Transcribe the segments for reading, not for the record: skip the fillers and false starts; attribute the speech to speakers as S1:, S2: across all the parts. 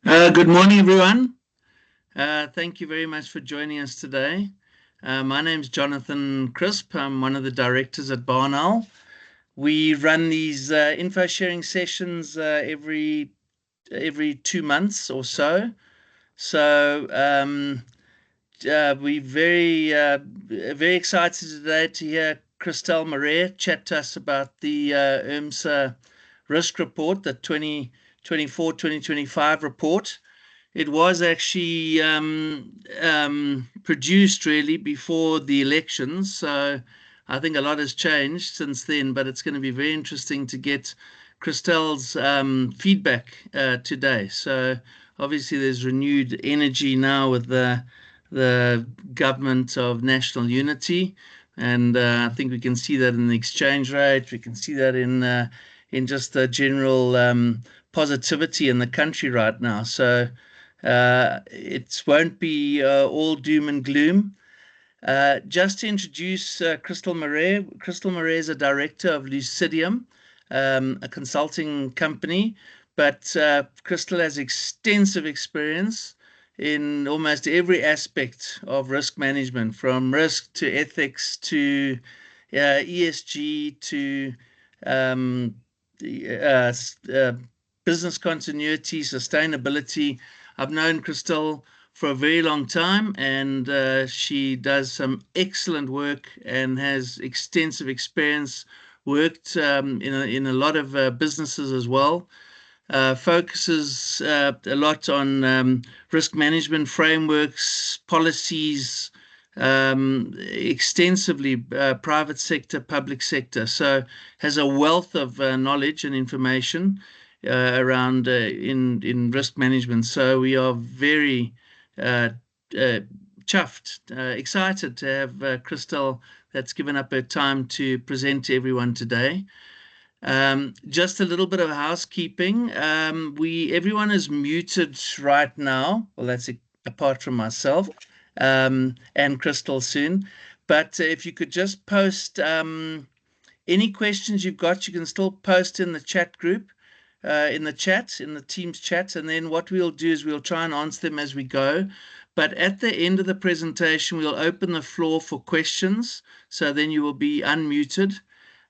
S1: Good morning, everyone. Thank you very much for joining us today. My name is Jonathan Crisp. I'm one of the directors at BarnOwl. We run these info sharing sessions every 2 months or so. So we're very excited today to hear Christelle Marais chat to us about the IRMSA risk report, the 2024-2025 report. It was actually produced really before the elections, so I think a lot has changed since then, but it's going to be very interesting to get Christelle's feedback today. So obviously there's renewed energy now with the government of national unity, and I think we can see that in the exchange rate. We can see that in just the general positivity in the country right now. So it won't be all doom and gloom. Just to introduce Christelle Marais. Christelle Marais is a director of Lucidium, a consulting company, but Christelle has extensive experience in almost every aspect of risk management, from risk to ethics to ESG to um, business continuity, sustainability. I've known Christelle for a very long time, and she does some excellent work and has extensive experience. Worked in a lot of businesses as well. Focuses a lot on risk management frameworks, policies, extensively private sector, public sector. So has a wealth of knowledge and information around in risk management. So we are very chuffed, excited to have Christelle that's given up her time to present to everyone today. Just a little bit of housekeeping. Everyone is muted right now. Well, that's apart from myself and Christelle soon. But if you could just post any questions you've got, you can still post in the chat group, in the Teams chat. And then what we'll do is we'll try and answer them as we go. But at the end of the presentation, we'll open the floor for questions. So then you will be unmuted.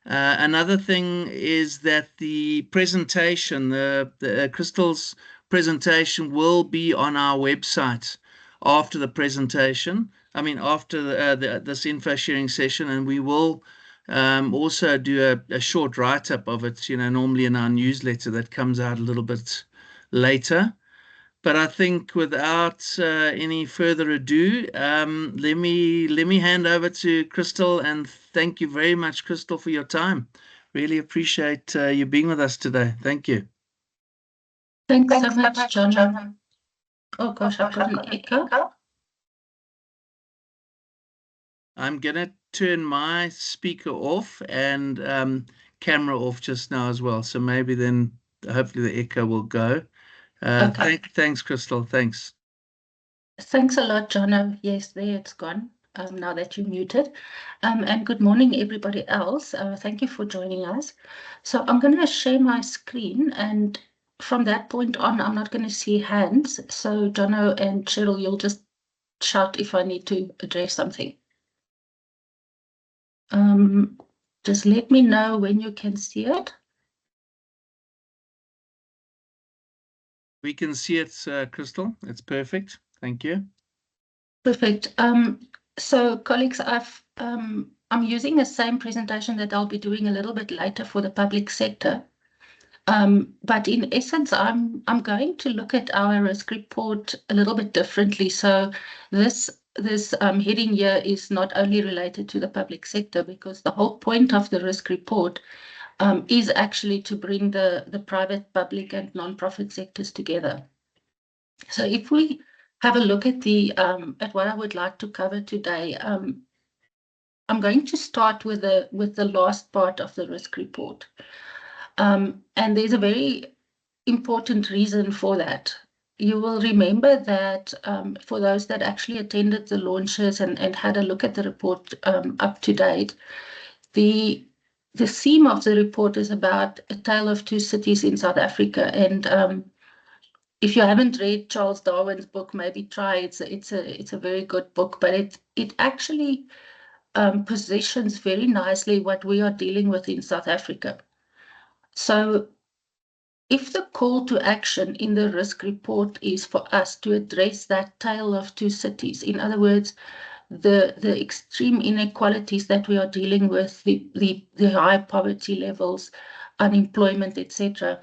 S1: Another thing is that the presentation, the Christelle's presentation, will be on our website after the presentation. I mean, after this info sharing session, and we will also do a short write-up of it, normally in our newsletter that comes out a little bit later. But I think without any further ado, let me hand over to Christelle, and thank you very much, Christelle, for your time. Really appreciate you being with us today. Thank you.
S2: Thanks so much, John. Oh gosh, I've got an echo.
S1: I'm gonna turn my speaker off and camera off just now as well. So maybe then hopefully the echo will go.
S2: Okay.
S1: Thanks, Christelle. Thanks.
S2: Thanks a lot, John. Yes, there it's gone. Now that you're muted. And good morning, everybody else. Thank you for joining us. So I'm going to share my screen, and from that point on, I'm not going to see hands. So Jono and Cheryl, you'll just shout if I need to address something. Just let me know when you can see it.
S1: We can see it, Christelle. It's perfect. Thank you.
S2: Perfect. So colleagues, I'm using the same presentation that I'll be doing a little bit later for the public sector. But in essence, I'm going to look at our risk report a little bit differently. So this heading here is not only related to the public sector, because the whole point of the risk report is actually to bring the private, public, and non-profit sectors together. So if we have a look at at what I would like to cover today, I'm going to start with the last part of the risk report. And there's a very important reason for that. You will remember that for those that actually attended the launches and had a look at the report up to date, the theme of the report is about a tale of two cities in South Africa. And if you haven't read Charles Darwin's book, maybe try. It's a very good book, but it actually positions very nicely what we are dealing with in South Africa. So if the call to action in the risk report is for us to address that tale of two cities, in other words, the extreme inequalities that we are dealing with, the high poverty levels, unemployment, etc.,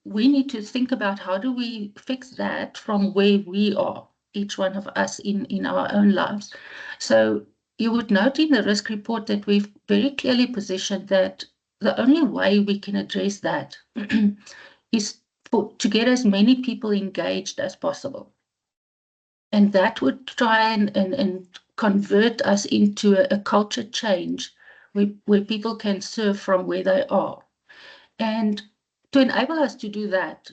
S2: we need to think about how do we fix that from where we are, each one of us in our own lives. So you would note in the risk report that we've very clearly positioned that the only way we can address that is to get as many people engaged as possible. And that would try and convert us into a culture change where people can serve from where they are. And to enable us to do that,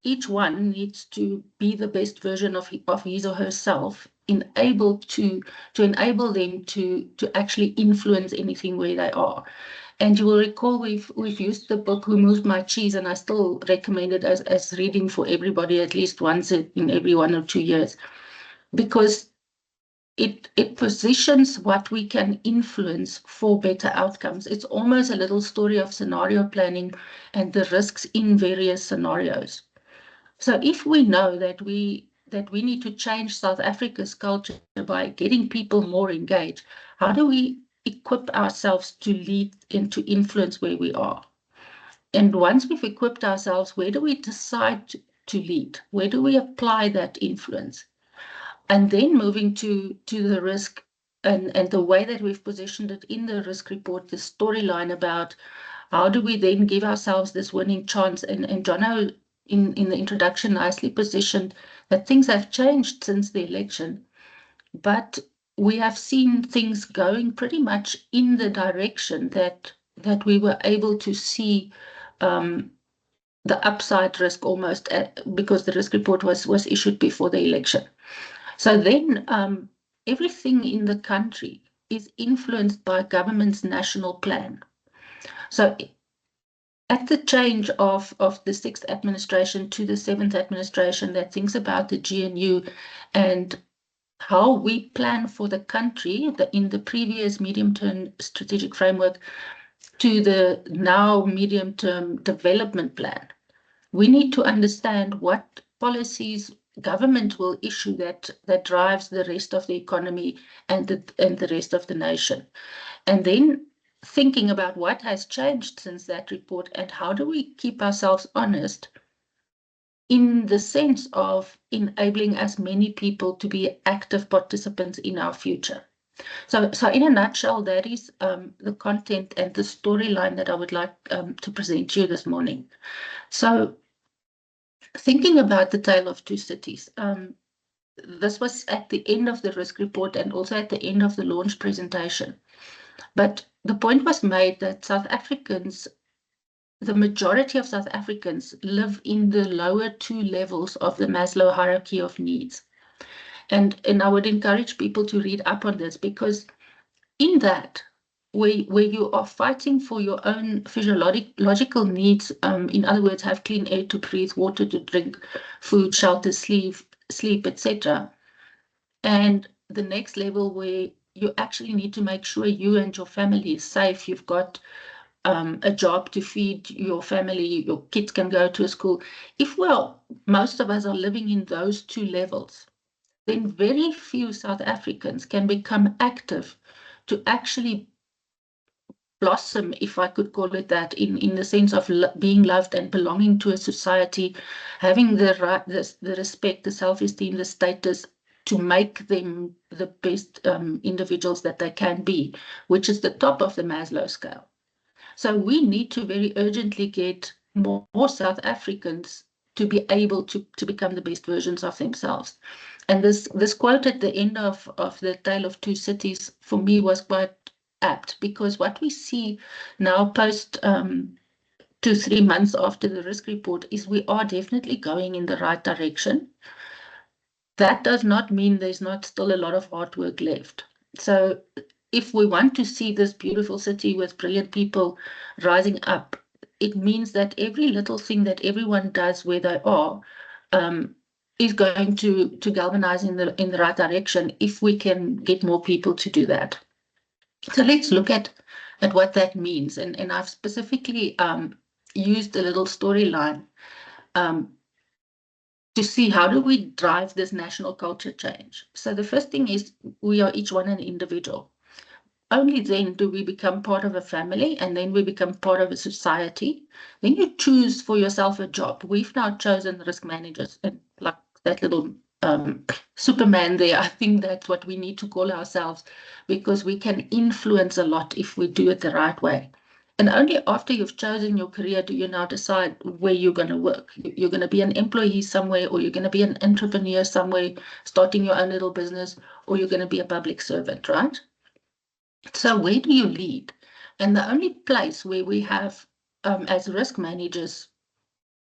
S2: each one needs to be the best version of his or herself, to enable them to actually influence anything where they are. And you will recall we've used the book Who Moved My Cheese, and I still recommend it as reading for everybody at least once in every 1 or 2 years, because it positions what we can influence for better outcomes. It's almost a little story of scenario planning and the risks in various scenarios. So if we know that we need to change South Africa's culture by getting people more engaged, how do we equip ourselves to lead and to influence where we are? And once we've equipped ourselves, where do we decide to lead? Where do we apply that influence? And then moving to the risk and the way that we've positioned it in the risk report, the storyline about how do we then give ourselves this winning chance. And Jono, in the introduction, nicely positioned that things have changed since the election, but we have seen things going pretty much in the direction that we were able to see the upside risk almost because the risk report was issued before the election. So then everything in the country is influenced by government's national plan. So at the change of the 6th administration to the 7th administration that thinks about the GNU and how we plan for the country in the previous medium-term strategic framework to the now medium-term development plan, we need to understand what policies government will issue that drives the rest of the economy and the rest of the nation. And then thinking about what has changed since that report and how do we keep ourselves honest in the sense of enabling as many people to be active participants in our future. So in a nutshell, that is the content and the storyline that I would like to present to you this morning. So thinking about the tale of two cities, this was at the end of the risk report and also at the end of the launch presentation. But the point was made that South Africans, the majority of South Africans live in the lower 2 levels of the Maslow hierarchy of needs. And I would encourage people to read up on this, because in that, where you are fighting for your own physiological needs, in other words, have clean air to breathe, water to drink, food, shelter, sleep, etc. And the next level where you actually need to make sure you and your family is safe, you've got a job to feed your family, your kids can go to a school. If most of us are living in those 2 levels, then very few South Africans can become active to actually blossom, if I could call it that, in the sense of being loved and belonging to a society, having the right, the respect, the self-esteem, the status to make them the best individuals that they can be, which is the top of the Maslow scale. So we need to very urgently get more South Africans to be able to become the best versions of themselves. And this quote at the end of the Tale of Two Cities for me was quite apt, because what we see now post 2-3 months after the risk report is we are definitely going in the right direction. That does not mean there's not still a lot of hard work left. So if we want to see this beautiful city with brilliant people rising up, it means that every little thing that everyone does where they are is going to galvanize in the right direction if we can get more people to do that. So let's look at what that means. And I've specifically used a little storyline to see how do we drive this national culture change. So the first thing is we are each one an individual. Only then do we become part of a family, and then we become part of a society. Then you choose for yourself a job. We've now chosen risk managers, and like that little Superman there, I think that's what we need to call ourselves, because we can influence a lot if we do it the right way. And only after you've chosen your career do you now decide where you're going to work. You're going to be an employee somewhere, or you're going to be an entrepreneur somewhere, starting your own little business, or you're going to be a public servant, right? So where do you lead? And the only place where we have, as risk managers,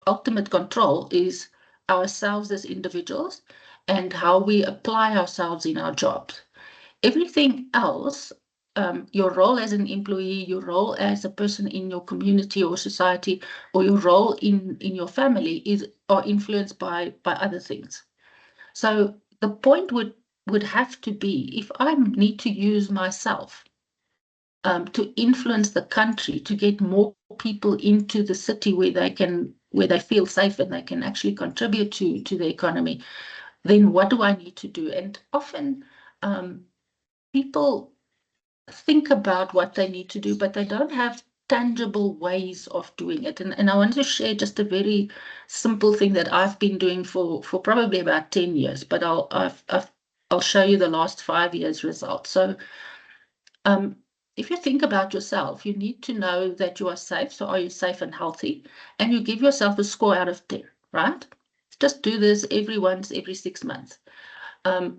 S2: ultimate control is ourselves as individuals and how we apply ourselves in our jobs. Everything else, your role as an employee, your role as a person in your community or society, or your role in your family are influenced by other things. So the point would have to be, if I need to use myself to influence the country, to get more people into the city where they feel safe and they can actually contribute to the economy, then what do I need to do? And often people think about what they need to do, but they don't have tangible ways of doing it. And I want to share just a very simple thing that I've been doing for probably about 10 years, but I'll show you the last 5 years results. So if you think about yourself, you need to know that you are safe. So are you safe and healthy? And you give yourself a score out of 10, right? Just do this every 6 months.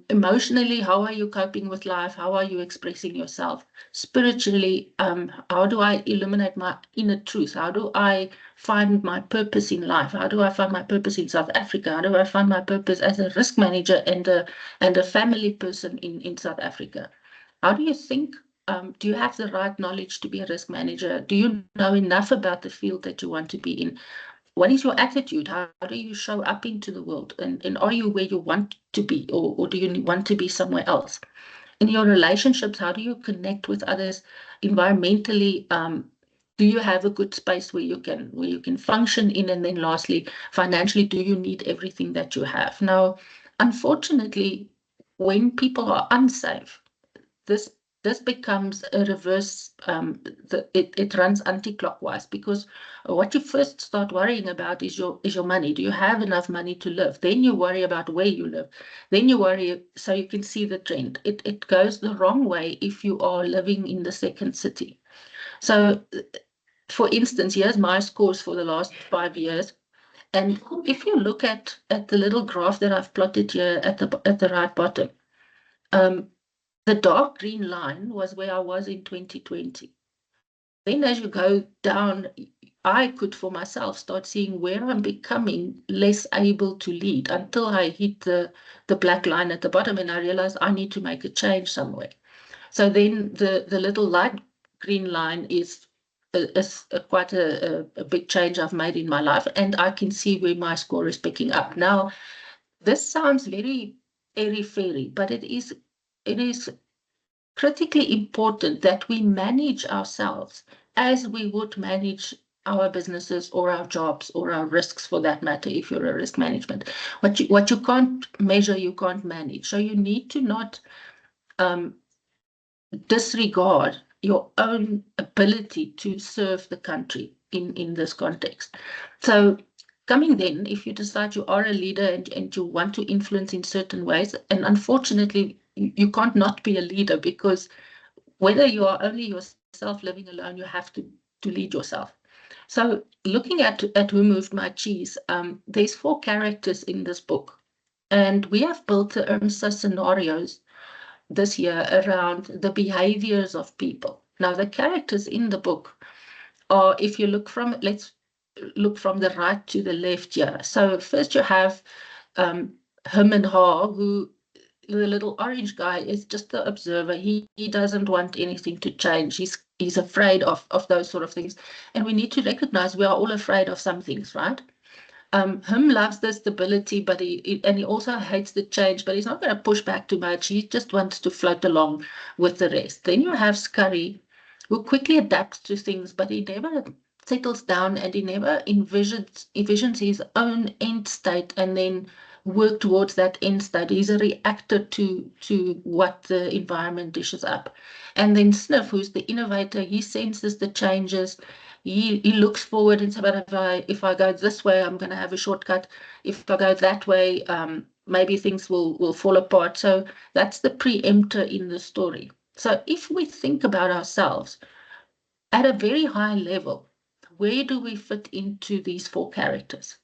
S2: Emotionally, how are you coping with life? How are you expressing yourself? Spiritually, how do I illuminate my inner truth? How do I find my purpose in life? How do I find my purpose in South Africa? How do I find my purpose as a risk manager and a family person in South Africa? How do you think? Do you have the right knowledge to be a risk manager? Do you know enough about the field that you want to be in? What is your attitude? How do you show up into the world? And are you where you want to be, or do you want to be somewhere else? In your relationships, how do you connect with others? Environmentally, do you have a good space where you can function in? And then lastly, financially, do you need everything that you have? Now, unfortunately, when people are unsafe, this becomes a reverse, it runs anti-clockwise, because what you first start worrying about is your money. Do you have enough money to live? Then you worry about where you live. Then you worry, so you can see the trend. It goes the wrong way if you are living in the second city. So for instance, here's my scores for the last 5 years. And if you look at the little graph that I've plotted here at the right bottom, the dark green line was where I was in 2020. Then as you go down, I could for myself start seeing where I'm becoming less able to lead, until I hit the black line at the bottom and I realized I need to make a change somewhere. So then the little light green line is quite a big change I've made in my life, and I can see where my score is picking up. Now, this sounds very airy-fairy, but it is critically important that we manage ourselves as we would manage our businesses or our jobs or our risks, for that matter, if you're a risk management. What you can't measure, you can't manage. So you need to not disregard your own ability to serve the country in this context. So coming then, if you decide you are a leader and you want to influence in certain ways, and unfortunately, you can't not be a leader, because whether you are only yourself living alone, you have to lead yourself. So looking at Who Moved My Cheese, there's 4 characters in this book. And we have built the IRMSA scenarios this year around the behaviors of people. Now, the characters in the book are, if you look from, let's look from the right to the left here. So first you have him and her, who the little orange guy is just the observer. He doesn't want anything to change. He's afraid of those sort of things. And we need to recognize we are all afraid of some things, right? Him loves the stability, but he also hates the change, but he's not going to push back too much. He just wants to float along with the rest. Then you have Scurry, who quickly adapts to things, but he never settles down and he never envisions his own end state and then work towards that end state. He's a reactor to what the environment dishes up. And then Sniff, who's the innovator, he senses the changes. He looks forward and says, but if I go this way, I'm going to have a shortcut. If I go that way, maybe things will fall apart. So that's the preemptor in the story. So if we think about ourselves at a very high level, where do we fit into these 4 characters?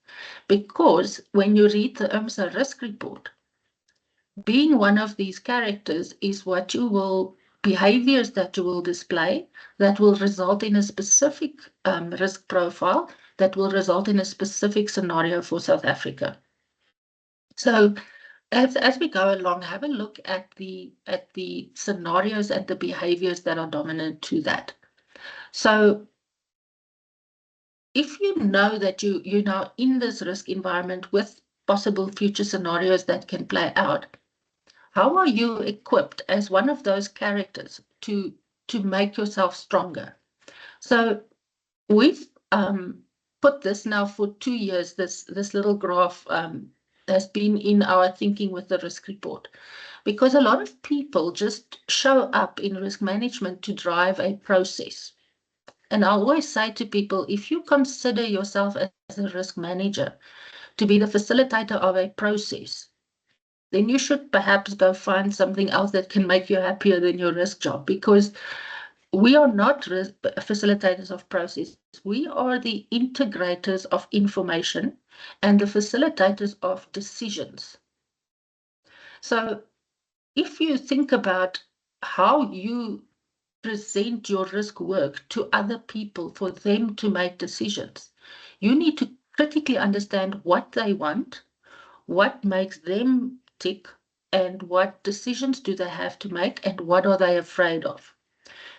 S2: Because when you read the IRMSA risk report, being one of these characters is what you will, behaviors that you will display that will result in a specific risk profile that will result in a specific scenario for South Africa. So as we go along, have a look at the scenarios and the behaviors that are dominant to that. So if you know that you're now in this risk environment with possible future scenarios that can play out, how are you equipped as one of those characters to make yourself stronger? So we've put this now for 2 years. This little graph has been in our thinking with the risk report, because a lot of people just show up in risk management to drive a process. And I always say to people, if you consider yourself as a risk manager to be the facilitator of a process, then you should perhaps go find something else that can make you happier than your risk job, because we are not facilitators of process. We are the integrators of information and the facilitators of decisions. So if you think about how you present your risk work to other people for them to make decisions, you need to critically understand what they want, what makes them tick, and what decisions do they have to make, and what are they afraid of.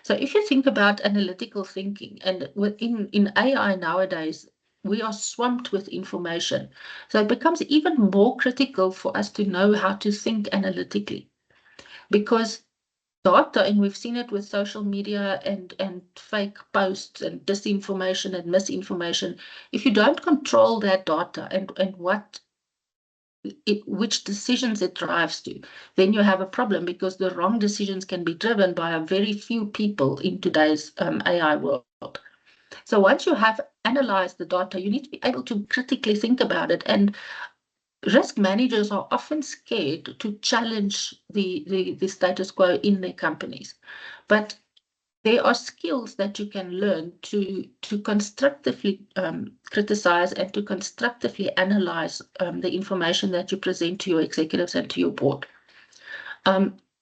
S2: So if you think about analytical thinking, and in AI nowadays, we are swamped with information. So it becomes even more critical for us to know how to think analytically, because data, and we've seen it with social media and fake posts and disinformation and misinformation, if you don't control that data and which decisions it drives to, then you have a problem, because the wrong decisions can be driven by a very few people in today's AI world. So once you have analyzed the data, you need to be able to critically think about it. And risk managers are often scared to challenge the status quo in their companies. But there are skills that you can learn to constructively criticize and to constructively analyze the information that you present to your executives and to your board.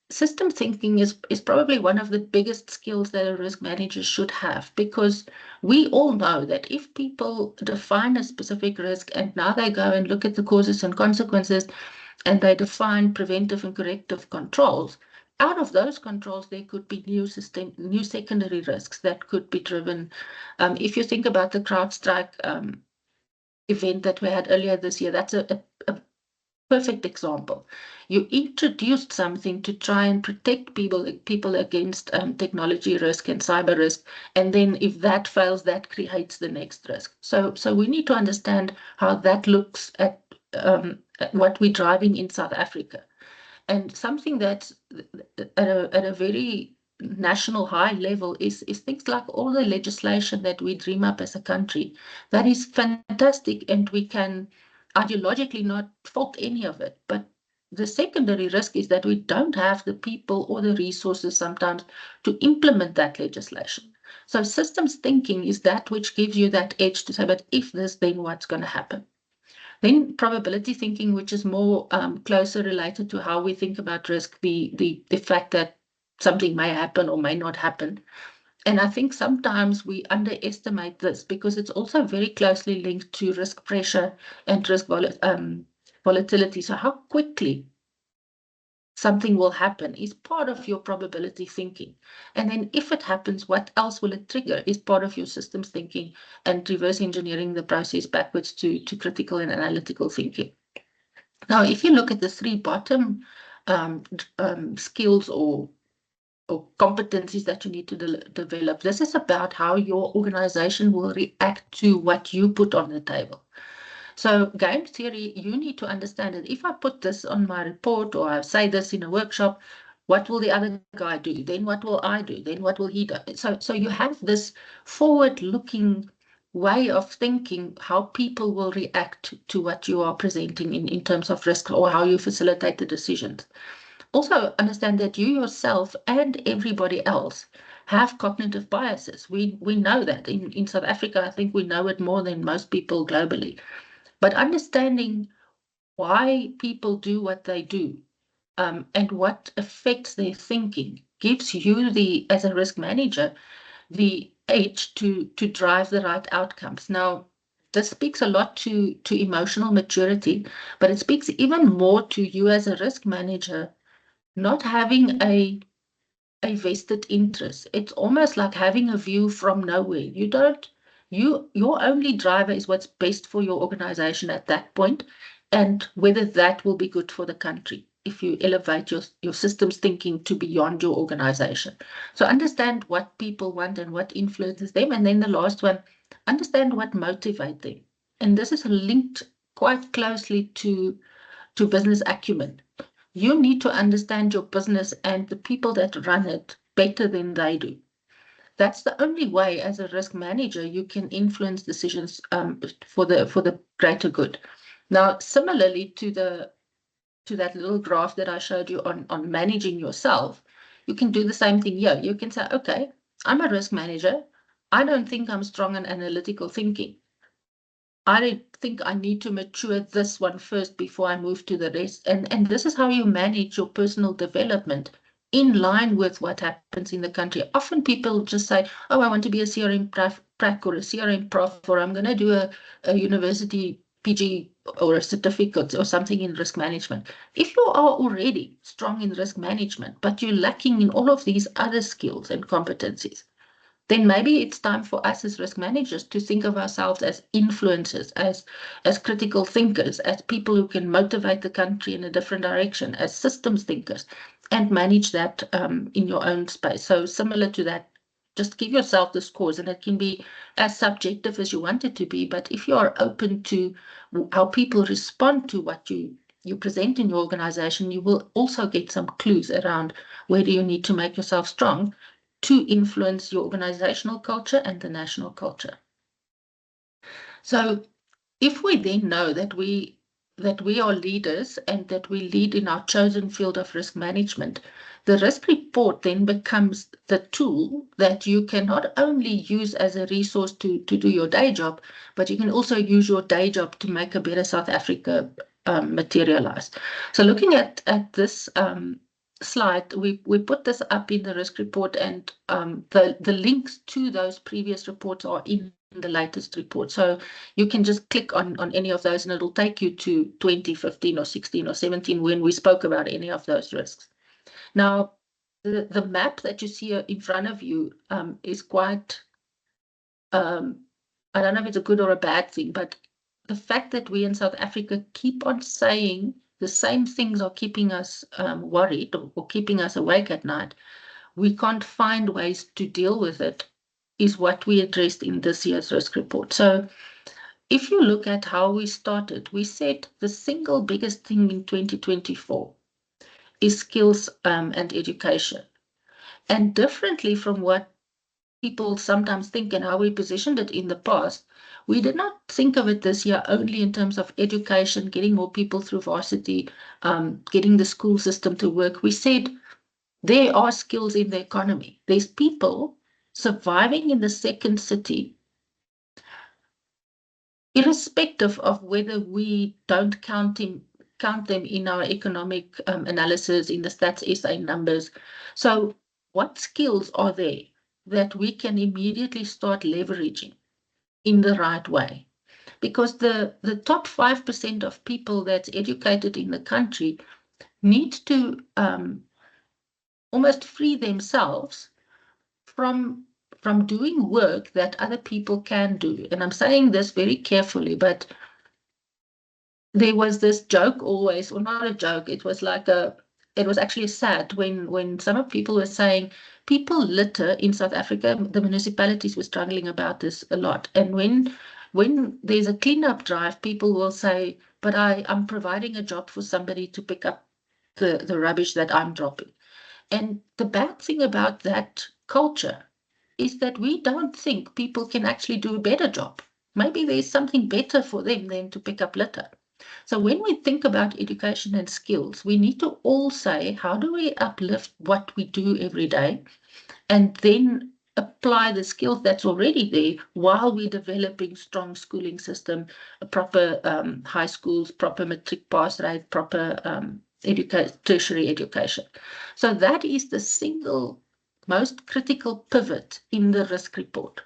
S2: System thinking is probably one of the biggest skills that a risk manager should have, because we all know that if people define a specific risk and now they go and look at the causes and consequences and they define preventive and corrective controls, out of those controls, there could be new secondary risks that could be driven. If you think about the CrowdStrike event that we had earlier this year, that's a perfect example. You introduced something to try and protect people against technology risk and cyber risk, and then if that fails, that creates the next risk. So we need to understand how that looks at what we're driving in South Africa. And something that's at a very national high level is things like all the legislation that we dream up as a country. That is fantastic, and we can ideologically not fault any of it. But the secondary risk is that we don't have the people or the resources sometimes to implement that legislation. So systems thinking is that which gives you that edge to say, but if this, then what's going to happen? Then probability thinking, which is more closer related to how we think about risk, the fact that something may happen or may not happen. And I think sometimes we underestimate this, because it's also very closely linked to risk pressure and risk volatility. So how quickly something will happen is part of your probability thinking. And then if it happens, what else will it trigger is part of your systems thinking and reverse engineering the process backwards to critical and analytical thinking. Now, if you look at the three bottom skills or competencies that you need to develop, this is about how your organization will react to what you put on the table. So game theory, you need to understand that if I put this on my report or I say this in a workshop, what will the other guy do? Then what will I do? Then what will he do? So you have this forward-looking way of thinking how people will react to what you are presenting in terms of risk or how you facilitate the decisions. Also understand that you yourself and everybody else have cognitive biases. We know that in South Africa, I think we know it more than most people globally. But understanding why people do what they do and what affects their thinking gives you as a risk manager, the edge to drive the right outcomes. Now, this speaks a lot to emotional maturity, but it speaks even more to you as a risk manager not having a vested interest. It's almost like having a view from nowhere. Your only driver is what's best for your organization at that point, and whether that will be good for the country if you elevate your systems thinking to beyond your organization. So understand what people want and what influences them. And then the last one, understand what motivates them. And this is linked quite closely to business acumen. You need to understand your business and the people that run it better than they do. That's the only way as a risk manager you can influence decisions for the greater good. Now, similarly to that little graph that I showed you on managing yourself, you can do the same thing here. You can say, okay, I'm a risk manager. I don't think I'm strong in analytical thinking. I think I need to mature this one first before I move to the rest. And this is how you manage your personal development in line with what happens in the country. Often people just say, oh, I want to be a CRM prac or a CRM prof, or I'm going to do a university PG or a certificate or something in risk management. If you are already strong in risk management, but you're lacking in all of these other skills and competencies, then maybe it's time for us as risk managers to think of ourselves as influencers, as critical thinkers, as people who can motivate the country in a different direction, as systems thinkers, and manage that in your own space. So similar to that, just give yourself the scores, and it can be as subjective as you want it to be. But if you are open to how people respond to what you present in your organization, you will also get some clues around where do you need to make yourself strong to influence your organizational culture and the national culture. So if we then know that we are leaders and that we lead in our chosen field of risk management, the risk report then becomes the tool that you can not only use as a resource to do your day job, but you can also use your day job to make a better South Africa materialize. So looking at this slide, we put this up in the risk report, and the links to those previous reports are in the latest report. So you can just click on any of those and it'll take you to 2015 or 16 or 17 when we spoke about any of those risks. Now, the map that you see in front of you is quite, I don't know if it's a good or a bad thing, but the fact that we in South Africa keep on saying the same things are keeping us worried or keeping us awake at night, we can't find ways to deal with it, is what we addressed in this year's risk report. So if you look at how we started, we said the single biggest thing in 2024 is skills and education. And differently from what people sometimes think and how we positioned it in the past, we did not think of it this year only in terms of education, getting more people through varsity, getting the school system to work. We said there are skills in the economy. There's people surviving in the second city, irrespective of whether we don't count them in our economic analysis, in the Stats SA numbers. So what skills are there that we can immediately start leveraging in the right way? Because the top 5% of people that's educated in the country need to almost free themselves from doing work that other people can do. And I'm saying this very carefully, but there was this joke always, or not a joke, it was actually sad when some people were saying people litter in South Africa. The municipalities were struggling about this a lot. And when there's a cleanup drive, people will say, but I'm providing a job for somebody to pick up the rubbish that I'm dropping. And the bad thing about that culture is that we don't think people can actually do a better job. Maybe there's something better for them than to pick up litter. So when we think about education and skills, we need to all say, how do we uplift what we do every day, and then apply the skills that's already there while we're developing strong schooling system, proper high schools, proper matric pass rate, proper tertiary education. So that is the single most critical pivot in the risk report.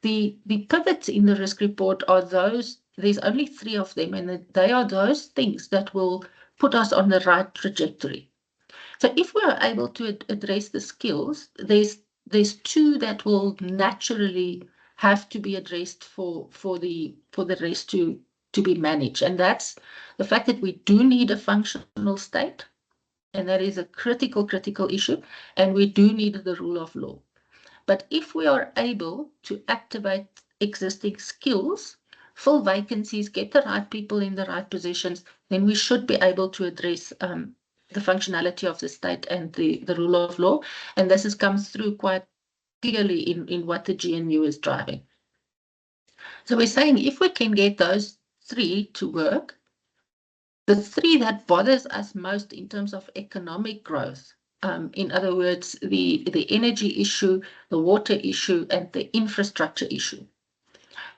S2: The pivots in the risk report are those, there's only 3 of them, and they are those things that will put us on the right trajectory. So if we are able to address the skills, there's 2 that will naturally have to be addressed for the rest to be managed. And that's the fact that we do need a functional state, and that is a critical issue, and we do need the rule of law. But if we are able to activate existing skills, fill vacancies, get the right people in the right positions, then we should be able to address the functionality of the state and the rule of law. And this comes through quite clearly in what the GNU is driving. So we're saying if we can get those 3 to work, the 3 that bothers us most in terms of economic growth, in other words, the energy issue, the water issue, and the infrastructure issue,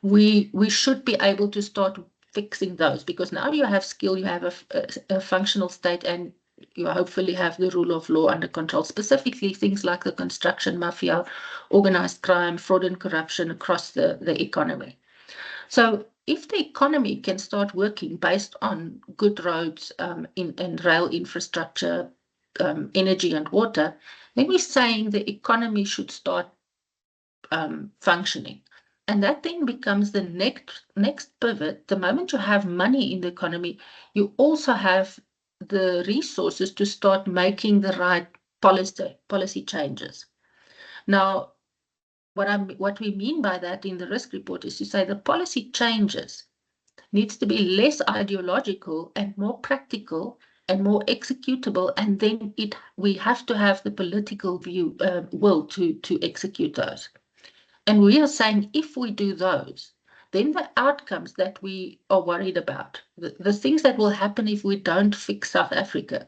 S2: we should be able to start fixing those, because now you have skill, you have a functional state, and you hopefully have the rule of law under control, specifically things like the construction mafia, organized crime, fraud and corruption across the economy. So if the economy can start working based on good roads and rail infrastructure, energy and water, then we're saying the economy should start functioning. And that then becomes the next pivot. The moment you have money in the economy, you also have the resources to start making the right policy changes. Now, what we mean by that in the risk report is to say the policy changes needs to be less ideological and more practical and more executable, and then we have to have the political will to execute those. And we are saying if we do those, then the outcomes that we are worried about, the things that will happen if we don't fix South Africa,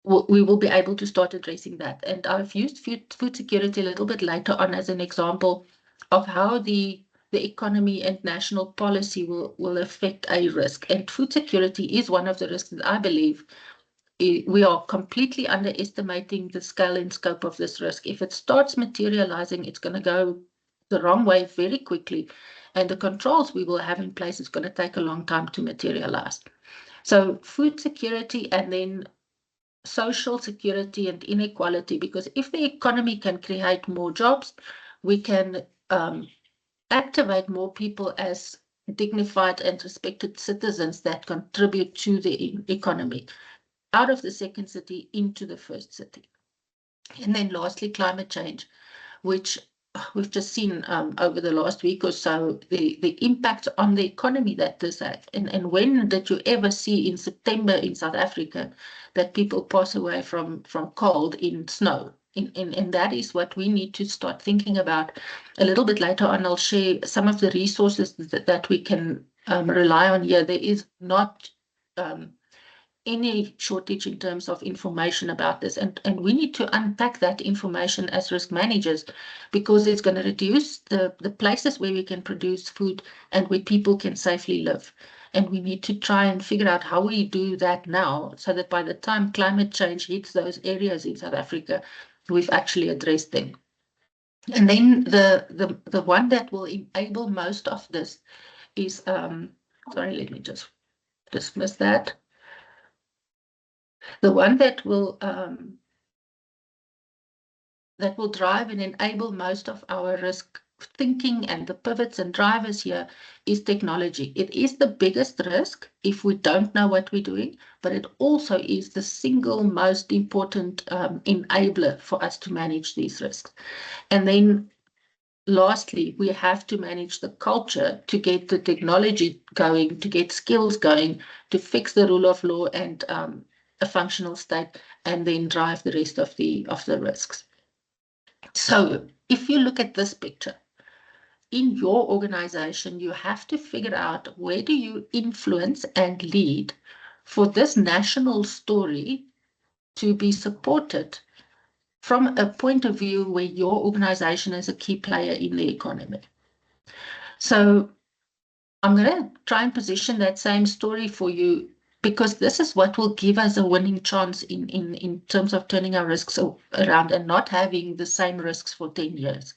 S2: we will be able to start addressing that. And I've used food security a little bit later on as an example of how the economy and national policy will affect a risk. And food security is one of the risks that I believe we are completely underestimating the scale and scope of this risk. If it starts materializing, it's going to go the wrong way very quickly. And the controls we will have in place is going to take a long time to materialize. So food security, and then social security and inequality, because if the economy can create more jobs, we can activate more people as dignified and respected citizens that contribute to the economy out of the second city into the first city. And then lastly, climate change, which we've just seen over the last week or so, the impact on the economy that this has. And when did you ever see in September in South Africa that people pass away from cold in snow? And that is what we need to start thinking about. A little bit later on, I'll share some of the resources that we can rely on here. There is not any shortage in terms of information about this, and we need to unpack that information as risk managers, because it's going to reduce the places where we can produce food and where people can safely live. And we need to try and figure out how we do that now, so that by the time climate change hits those areas in South Africa, we've actually addressed them. And then the one that will enable most of this is sorry, let me just dismiss that. The one that will drive and enable most of our risk thinking and the pivots and drivers here is technology. It is the biggest risk if we don't know what we're doing, but it also is the single most important enabler for us to manage these risks. And then lastly, we have to manage the culture to get the technology going, to get skills going, to fix the rule of law and a functional state, and then drive the rest of the risks. So if you look at this picture, in your organization, you have to figure out where do you influence and lead for this national story to be supported from a point of view where your organization is a key player in the economy. So I'm going to try and position that same story for you, because this is what will give us a winning chance in terms of turning our risks around and not having the same risks for 10 years.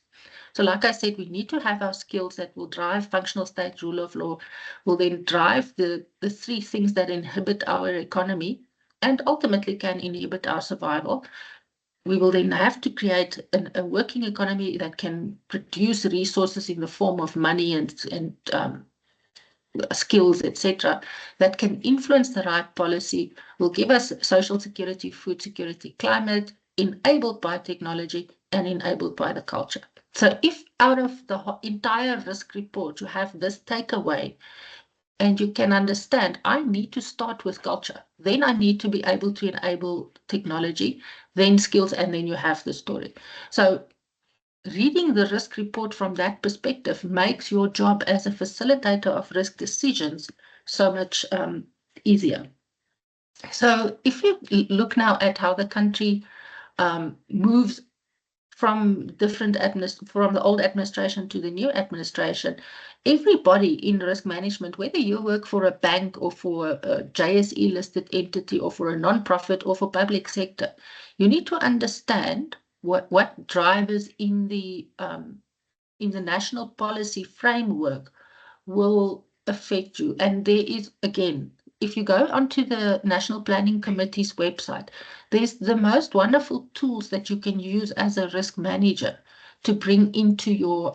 S2: So like I said, we need to have our skills that will drive functional state, rule of law, will then drive the three things that inhibit our economy and ultimately can inhibit our survival. We will then have to create a working economy that can produce resources in the form of money and skills, etc., that can influence the right policy, will give us social security, food security, climate, enabled by technology and enabled by the culture. So if out of the entire risk report you have this takeaway and you can understand, I need to start with culture, then I need to be able to enable technology, then skills, and then you have the story. So reading the risk report from that perspective makes your job as a facilitator of risk decisions so much easier. So if you look now at how the country moves from from the old administration to the new administration, everybody in risk management, whether you work for a bank or for a JSE listed entity or for a non-profit or for public sector, you need to understand what drivers in the national policy framework will affect you. And there is, again, if you go onto the National Planning Committee's website, there's the most wonderful tools that you can use as a risk manager to bring into your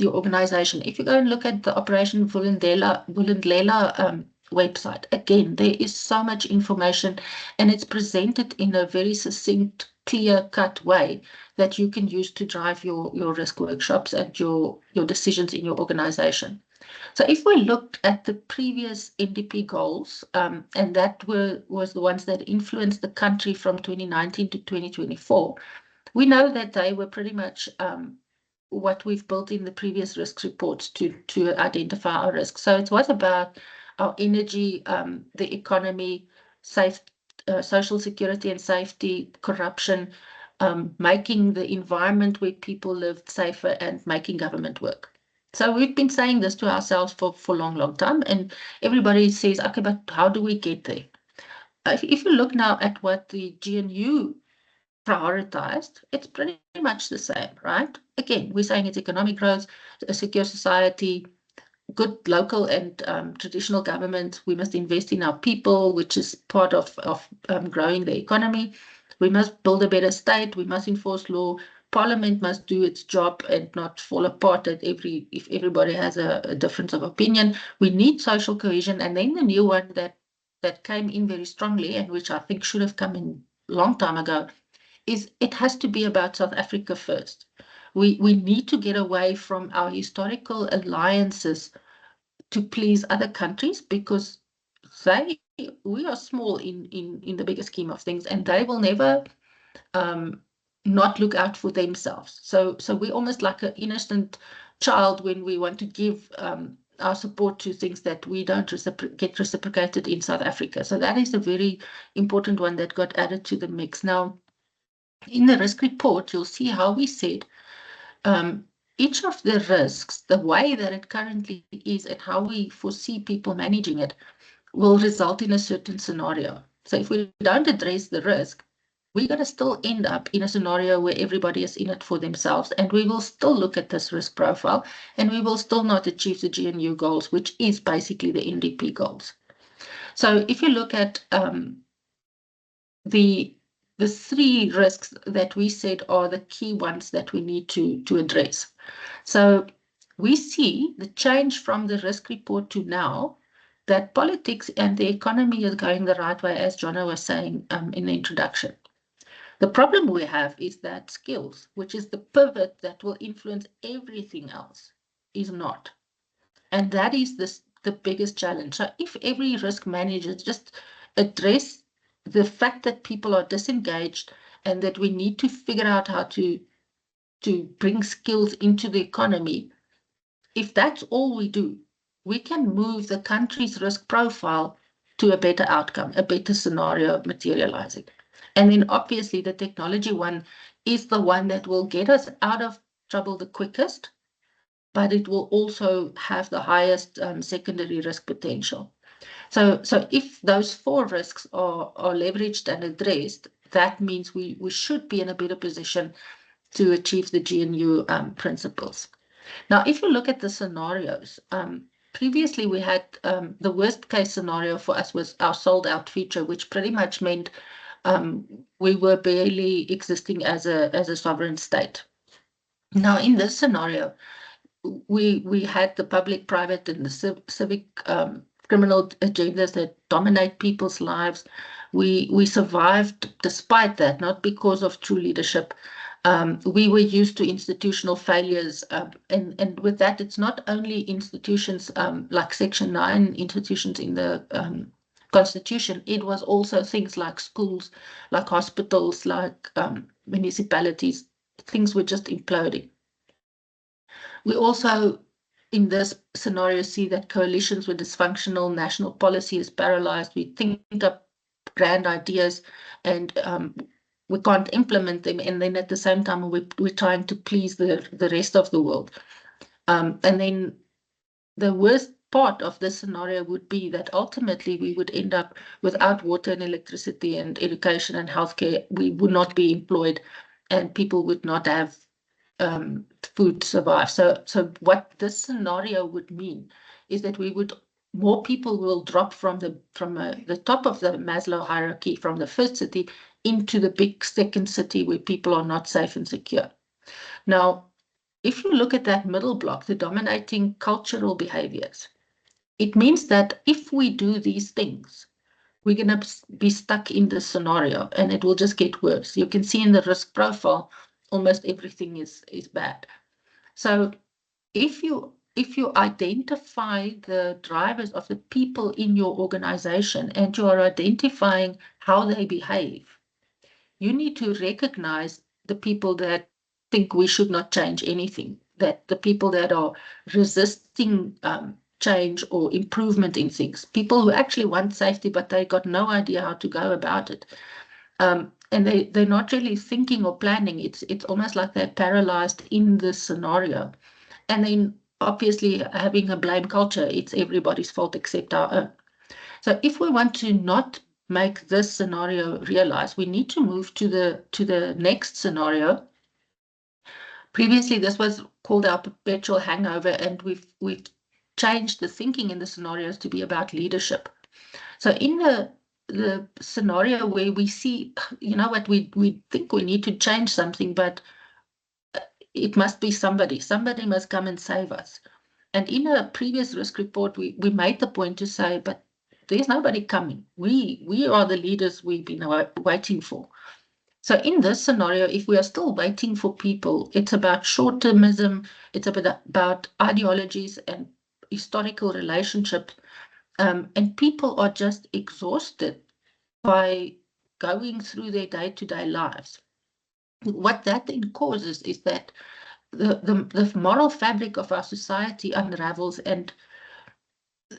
S2: organization. If you go and look at the Operation Vulindlela website, again, there is so much information and it's presented in a very succinct, clear-cut way that you can use to drive your risk workshops and your decisions in your organization. So if we looked at the previous NDP goals, and that was the ones that influenced the country from 2019 to 2024, we know that they were pretty much what we've built in the previous risk reports to identify our risks. So it was about our energy, the economy, social security and safety, corruption, making the environment where people lived safer, and making government work. So we've been saying this to ourselves for a long time, and everybody says, okay, but how do we get there? If you look now at what the GNU prioritized, it's pretty much the same, right? Again, we're saying it's economic growth, a secure society, good local and traditional government. We must invest in our people, which is part of growing the economy. We must build a better state. We must enforce law. Parliament must do its job and not fall apart if everybody has a difference of opinion. We need social cohesion. And then the new one that came in very strongly, and which I think should have come in a long time ago, is it has to be about South Africa first. We need to get away from our historical alliances to please other countries, because we are small in the bigger scheme of things, and they will never not look out for themselves. So we're almost like an innocent child when we want to give our support to things that we don't get reciprocated in South Africa. So that is a very important one that got added to the mix. Now, in the risk report, you'll see how we said each of the risks, the way that it currently is and how we foresee people managing it, will result in a certain scenario. So if we don't address the risk, we're going to still end up in a scenario where everybody is in it for themselves, and we will still look at this risk profile, and we will still not achieve the GNU goals, which is basically the NDP goals. So if you look at the three risks that we said are the key ones that we need to address. So we see the change from the risk report to now, that politics and the economy is going the right way, as Jono was saying in the introduction. The problem we have is that skills, which is the pivot that will influence everything else, is not. And that is the biggest challenge. So if every risk manager just address the fact that people are disengaged and that we need to figure out how to bring skills into the economy, if that's all we do, we can move the country's risk profile to a better outcome, a better scenario materializing. And then obviously the technology one is the one that will get us out of trouble the quickest, but it will also have the highest secondary risk potential. So if those four risks are leveraged and addressed, that means we should be in a better position to achieve the GNU principles. Now, if you look at the scenarios, previously we had the worst case scenario for us was our sold out future, which pretty much meant we were barely existing as a sovereign state. Now, in this scenario, we had the public, private, and the civic criminal agendas that dominate people's lives. We survived despite that, not because of true leadership. We were used to institutional failures, and with that, it's not only institutions like Section 9 institutions in the Constitution, it was also things like schools, like hospitals, like municipalities. Things were just imploding. We also, in this scenario, see that coalitions were dysfunctional, national policy is paralyzed, we think up grand ideas and we can't implement them, and then at the same time we're trying to please the rest of the world. And then the worst part of this scenario would be that ultimately we would end up without water and electricity and education and healthcare. We would not be employed and people would not have food to survive. So what this scenario would mean is that more people will drop from the top of the Maslow hierarchy, from the first city into the big second city where people are not safe and secure. Now, if you look at that middle block, the dominating cultural behaviors, it means that if we do these things, we're going to be stuck in this scenario and it will just get worse. You can see in the risk profile, almost everything is bad. So if you identify the drivers of the people in your organization and you are identifying how they behave, you need to recognize the people that think we should not change anything, that the people that are resisting change or improvement in things, people who actually want safety, but they got no idea how to go about it. And they're not really thinking or planning. It's almost like they're paralyzed in this scenario. And then obviously having a blame culture, it's everybody's fault except our own. So if we want to not make this scenario realize, we need to move to the next scenario. Previously, this was called our perpetual hangover, and we've changed the thinking in the scenarios to be about leadership. So in the scenario where we see, you know what, we think we need to change something, but it must be somebody must come and save us. And in a previous risk report, we made the point to say, but there's nobody coming. We are the leaders we've been waiting for. So in this scenario, if we are still waiting for people, it's about short-termism, it's about ideologies and historical relationships, and people are just exhausted by going through their day-to-day lives. What that then causes is that the moral fabric of our society unravels, and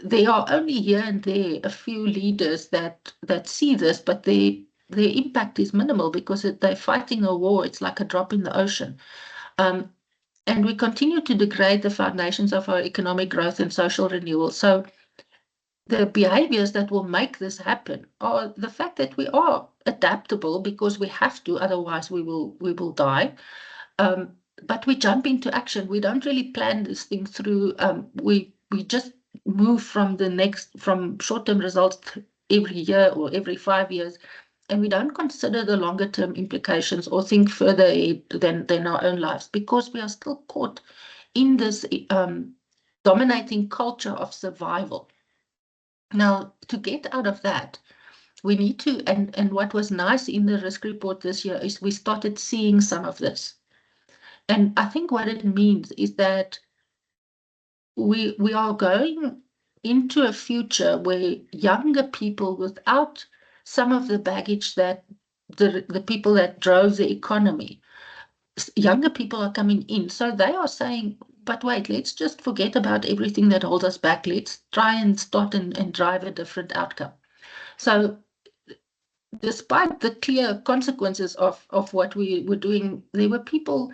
S2: there are only here and there a few leaders that see this, but their impact is minimal because they're fighting a war. It's like a drop in the ocean. And we continue to degrade the foundations of our economic growth and social renewal. So the behaviors that will make this happen are the fact that we are adaptable because we have to, otherwise we will die. But we jump into action. We don't really plan this thing through. We just move from short-term results every year or every 5 years and we don't consider the longer term implications or think further ahead than our own lives, because we are still caught in this dominating culture of survival. Now, to get out of that, we need to, and what was nice in the risk report this year is we started seeing some of this. And I think what it means is that we are going into a future where younger people, without some of the baggage that the people that drove the economy, younger people are coming in. So they are saying, but wait, let's just forget about everything that holds us back. Let's try and start and drive a different outcome. So despite the clear consequences of what we were doing, there were people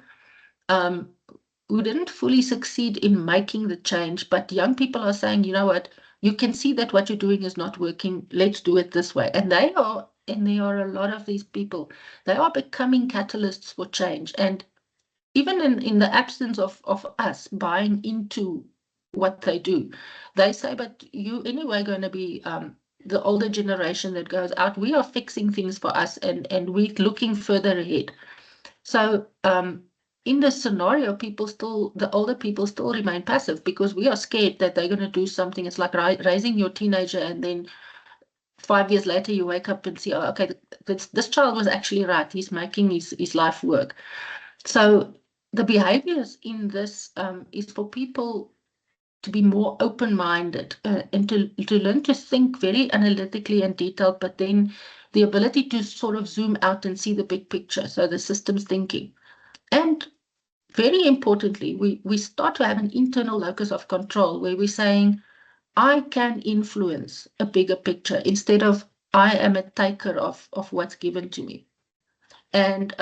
S2: who didn't fully succeed in making the change, but young people are saying, you know what, you can see that what you're doing is not working, let's do it this way. And there are a lot of these people, they are becoming catalysts for change. And even in the absence of us buying into what they do, they say, but you anyway going to be the older generation that goes out. We are fixing things for us, and we're looking further ahead. So in this scenario, the older people still remain passive because we are scared that they're going to do something. It's like raising your teenager, and then 5 years later you wake up and see, oh, okay, this child was actually right. He's making his life work. So the behaviors in this is for people to be more open-minded and to learn to think very analytically and detailed, but then the ability to sort of zoom out and see the big picture, so the systems thinking. And very importantly, we start to have an internal locus of control where we're saying, I can influence a bigger picture instead of I am a taker of what's given to me. And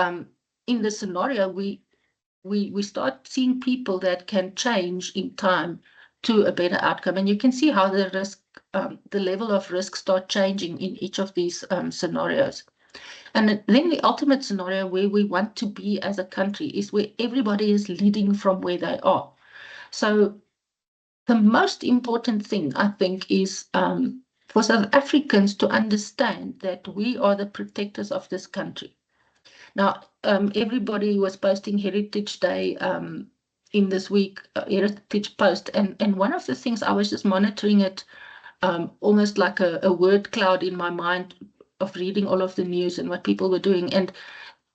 S2: in this scenario, we start seeing people that can change in time to a better outcome. And you can see how the risk, the level of risk start changing in each of these scenarios. And then the ultimate scenario where we want to be as a country is where everybody is leading from where they are. So the most important thing, I think, is for South Africans to understand that we are the protectors of this country. Now, everybody was posting Heritage Day in this week, Heritage Post, and one of the things, I was just monitoring it almost like a word cloud in my mind of reading all of the news and what people were doing. And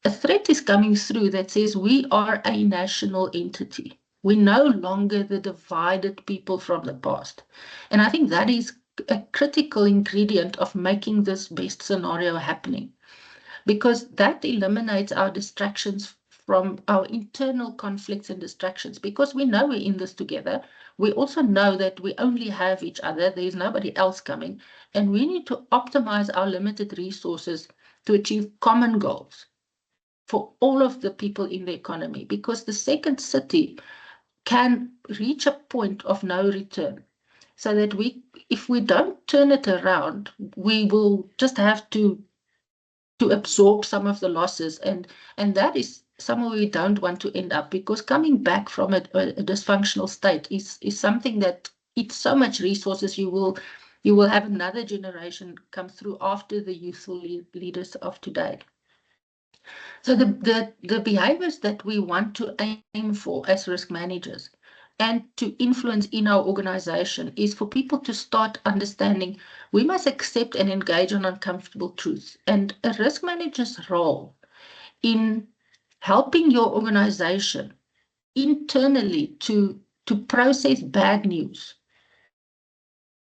S2: a threat is coming through that says we are a national entity. We're no longer the divided people from the past. And I think that is a critical ingredient of making this best scenario happening, because that eliminates our distractions from our internal conflicts and distractions, because we know we're in this together. We also know that we only have each other. There's nobody else coming, and we need to optimize our limited resources to achieve common goals for all of the people in the economy, because the second city can reach a point of no return. So that if we don't turn it around, we will just have to absorb some of the losses, and that is somewhere we don't want to end up, because coming back from a dysfunctional state is something that eats so much resources. You will have another generation come through after the youthful leaders of today. So the behaviors that we want to aim for as risk managers and to influence in our organization is for people to start understanding we must accept and engage on uncomfortable truths. And a risk manager's role in helping your organization internally to process bad news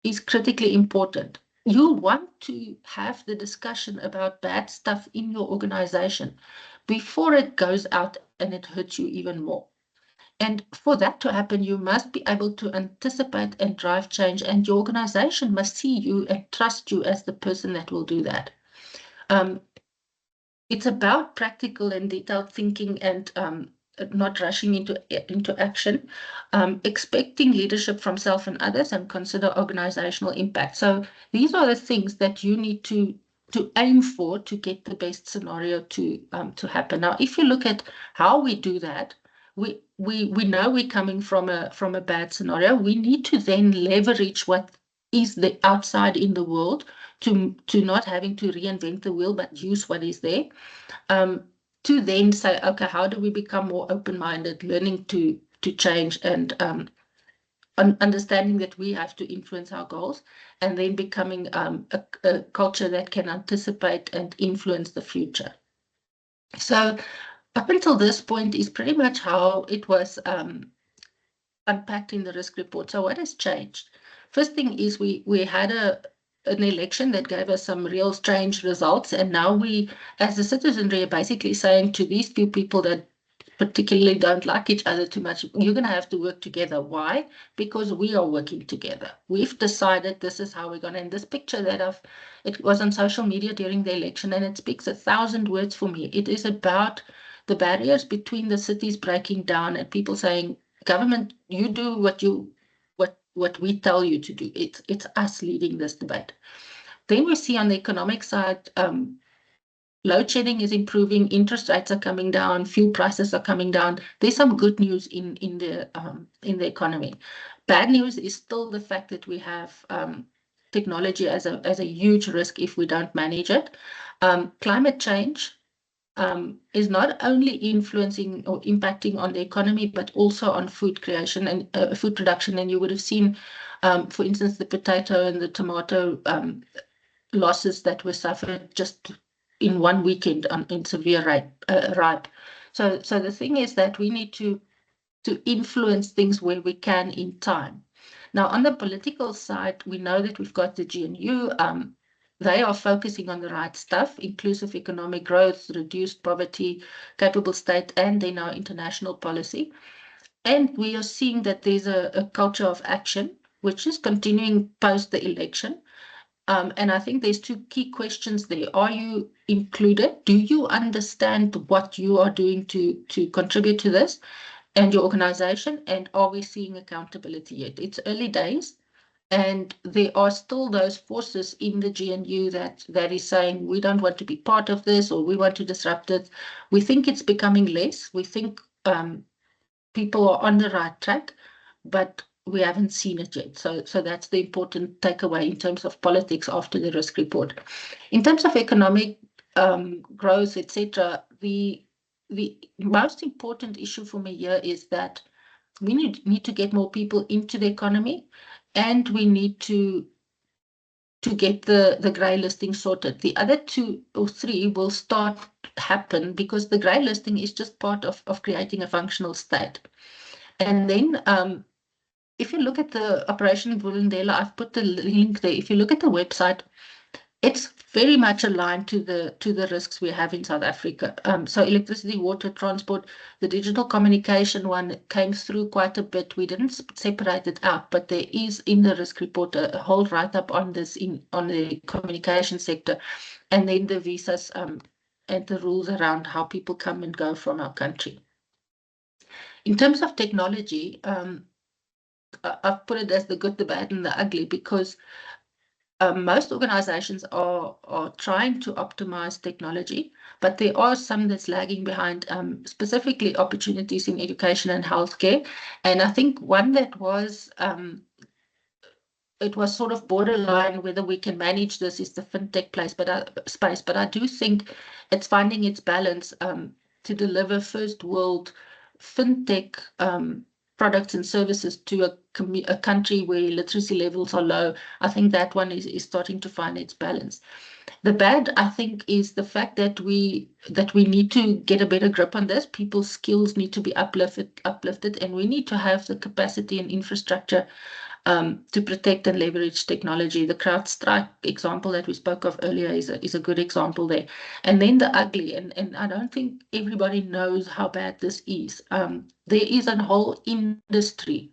S2: is critically important. You want to have the discussion about bad stuff in your organization before it goes out and it hurts you even more. And for that to happen, you must be able to anticipate and drive change, and your organization must see you and trust you as the person that will do that. It's about practical and detailed thinking and not rushing into action, expecting leadership from self and others, and consider organizational impact. So these are the things that you need to aim for to get the best scenario to happen. Now, if you look at how we do that, we know we're coming from a bad scenario. We need to then leverage what is the outside in the world, to not having to reinvent the wheel, but use what is there. To then say, okay, how do we become more open-minded, learning to change, and understanding that we have to influence our goals, and then becoming a culture that can anticipate and influence the future. So up until this point is pretty much how it was unpacked in the risk report. So what has changed? First thing is we had an election that gave us some real strange results, and now we, as a citizenry, are basically saying to these few people that particularly don't like each other too much, you're going to have to work together. Why? Because we are working together. We've decided this is how we're going to, and this picture that it was on social media during the election, and it speaks 1,000 words for me. It is about the barriers between the cities breaking down and people saying, government, you do what we tell you to do. It's us leading this debate. Then we see on the economic side, load shedding is improving, interest rates are coming down, fuel prices are coming down. There's some good news in the economy. Bad news is still the fact that we have technology as a huge risk if we don't manage it. Climate change is not only influencing or impacting on the economy, but also on food creation and food production. And you would have seen, for instance, the potato and the tomato losses that were suffered just in one weekend in severe ripe. So the thing is that we need to influence things where we can in time. Now, on the political side, we know that we've got the GNU. They are focusing on the right stuff: inclusive economic growth, reduced poverty, capable state, and then our international policy. And we are seeing that there's a culture of action, which is continuing post the election. And I think there's two key questions there. Are you included? Do you understand what you are doing to contribute to this and your organization? And are we seeing accountability yet? It's early days. And there are still those forces in the GNU that is saying, we don't want to be part of this, or we want to disrupt it. We think it's becoming less. We think people are on the right track, but we haven't seen it yet. So that's the important takeaway in terms of politics after the risk report. In terms of economic growth, etc., the most important issue for me here is that we need to get more people into the economy, and we need to get the grey listing sorted. The other 2 or 3 will start happen because the grey listing is just part of creating a functional state. And then if you look at the Operation Vulindlela, I've put the link there. If you look at the website, it's very much aligned to the risks we have in South Africa. So electricity, water, transport, the digital communication one came through quite a bit. We didn't separate it out, but there is in the risk report a whole write-up on this on the communication sector, and then the visas and the rules around how people come and go from our country. In terms of technology, I've put it as the good, the bad, and the ugly, because most organizations are trying to optimize technology, but there are some that's lagging behind, specifically opportunities in education and healthcare. And I think one that was it was sort of borderline whether we can manage this is the fintech space, but I do think it's finding its balance to deliver first world fintech products and services to a country where literacy levels are low. I think that one is starting to find its balance. The bad, I think, is the fact that we need to get a better grip on this. People's skills need to be uplifted, and we need to have the capacity and infrastructure to protect and leverage technology. The CrowdStrike example that we spoke of earlier is a good example there. And then the ugly, and I don't think everybody knows how bad this is. There is a whole industry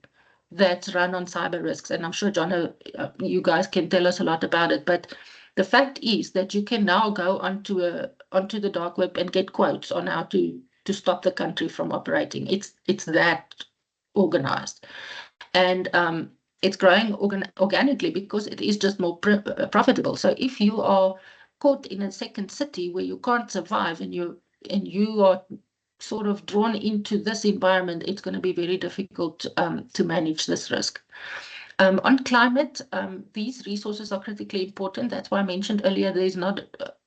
S2: that's run on cyber risks, and I'm sure, John, you guys can tell us a lot about it. But the fact is that you can now go onto the dark web and get quotes on how to stop the country from operating. It's that organized, and it's growing organically because it is just more profitable. So if you are caught in a second city where you can't survive and you are sort of drawn into this environment, it's going to be very difficult to manage this risk. On climate, these resources are critically important. That's why I mentioned earlier there's not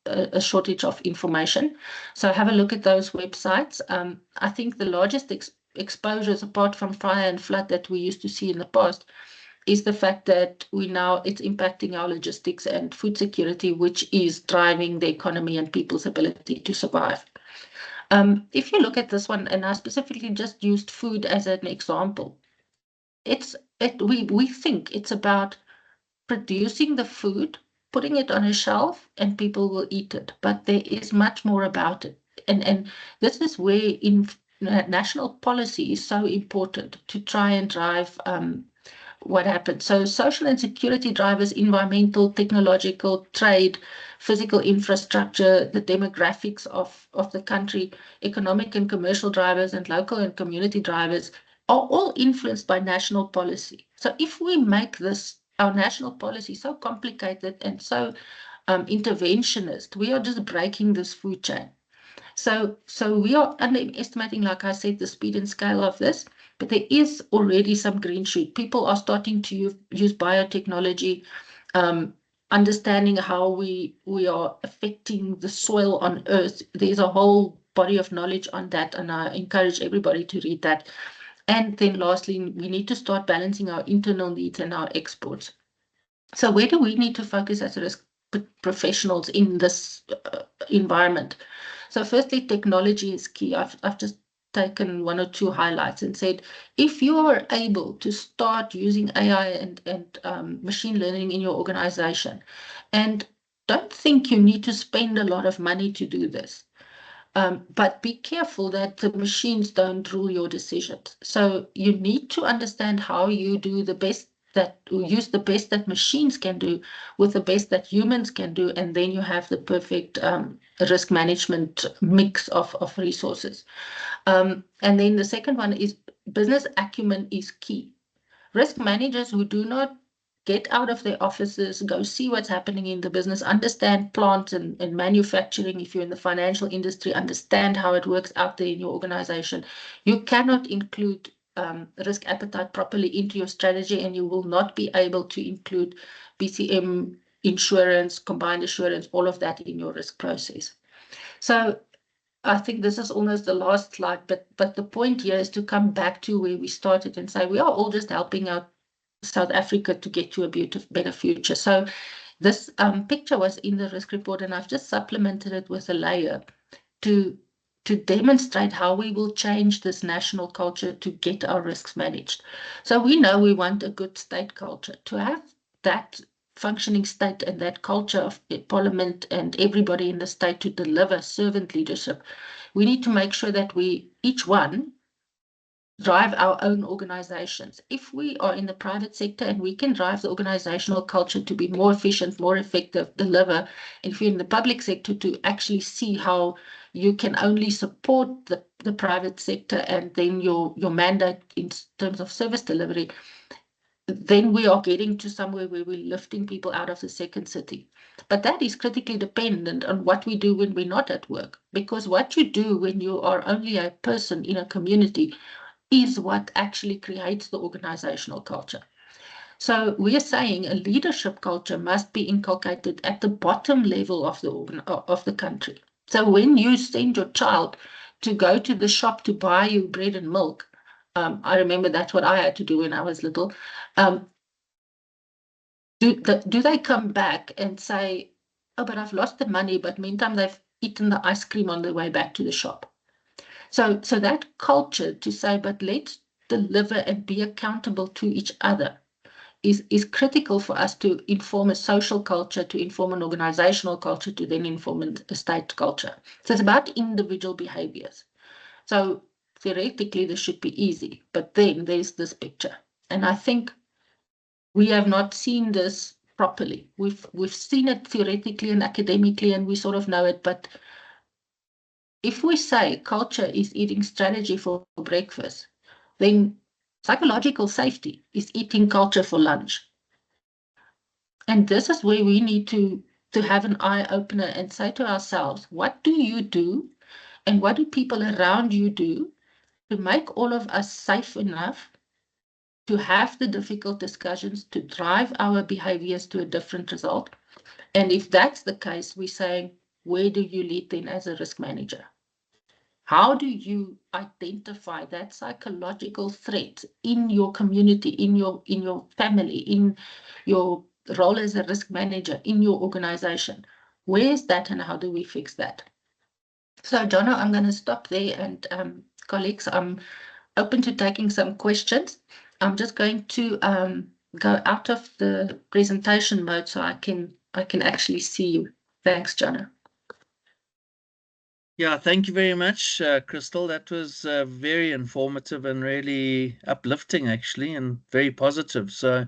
S2: a shortage of information. So have a look at those websites. I think the largest exposures, apart from fire and flood that we used to see in the past, is the fact that it's impacting our logistics and food security, which is driving the economy and people's ability to survive. If you look at this one, and I specifically just used food as an example, we think it's about producing the food, putting it on a shelf, and people will eat it. But there is much more about it. And this is where national policy is so important to try and drive what happens. So social and security drivers, environmental, technological, trade, physical infrastructure, the demographics of the country, economic and commercial drivers, and local and community drivers are all influenced by national policy. So if we make our national policy so complicated and so interventionist, we are just breaking this food chain. So we are underestimating, like I said, the speed and scale of this, but there is already some green shoot. People are starting to use biotechnology, understanding how we are affecting the soil on Earth. There's a whole body of knowledge on that, and I encourage everybody to read that. And then lastly, we need to start balancing our internal needs and our exports. So where do we need to focus as risk professionals in this environment? So firstly, technology is key. I've just taken one or two highlights and said, if you are able to start using AI and machine learning in your organization, and don't think you need to spend a lot of money to do this, but be careful that the machines don't rule your decisions. So you need to understand how you do the best use the best that machines can do with the best that humans can do, and then you have the perfect risk management mix of resources. And then the second one is business acumen is key. Risk managers who do not get out of their offices, go see what's happening in the business, understand plants and manufacturing. If you're in the financial industry, understand how it works out there in your organization. You cannot include risk appetite properly into your strategy, and you will not be able to include BCM, insurance, combined assurance, all of that in your risk process. So I think this is almost the last slide, but the point here is to come back to where we started and say we are all just helping out South Africa to get to a better future. So this picture was in the risk report, and I've just supplemented it with a layer to demonstrate how we will change this national culture to get our risks managed. So we know we want a good state culture. To have that functioning state and that culture of parliament and everybody in the state to deliver servant leadership, we need to make sure that we, each one, drive our own organizations. If we are in the private sector and we can drive the organizational culture to be more efficient, more effective, deliver, and if you're in the public sector to actually see how you can only support the private sector and then your mandate in terms of service delivery, then we are getting to somewhere where we're lifting people out of the second city. But that is critically dependent on what we do when we're not at work, because what you do when you are only a person in a community is what actually creates the organizational culture. So we are saying a leadership culture must be inculcated at the bottom level of the country. So when you send your child to go to the shop to buy you bread and milk, I remember that's what I had to do when I was little. Do they come back and say, oh, but I've lost the money, but meantime they've eaten the ice cream on the way back to the shop? So that culture to say, but let's deliver and be accountable to each other is critical for us to inform a social culture, to inform an organizational culture, to then inform a state culture. So it's about individual behaviors. So theoretically, this should be easy, but then there's this picture. And I think we have not seen this properly. We've seen it theoretically and academically, and we sort of know it, but if we say culture is eating strategy for breakfast, then psychological safety is eating culture for lunch. And this is where we need to have an eye opener and say to ourselves, what do you do and what do people around you do to make all of us safe enough to have the difficult discussions, to drive our behaviors to a different result. And if that's the case, we're saying, where do you lead then as a risk manager? How do you identify that psychological threat in your community, in your family, in your role as a risk manager, in your organization? Where is that and how do we fix that? So, Jono, I'm going to stop there, and colleagues, I'm open to taking some questions. I'm just going to go out of the presentation mode so I can actually see you. Thanks, Jono.
S1: Yeah, thank you very much, Christelle. That was very informative and really uplifting, actually, and very positive. So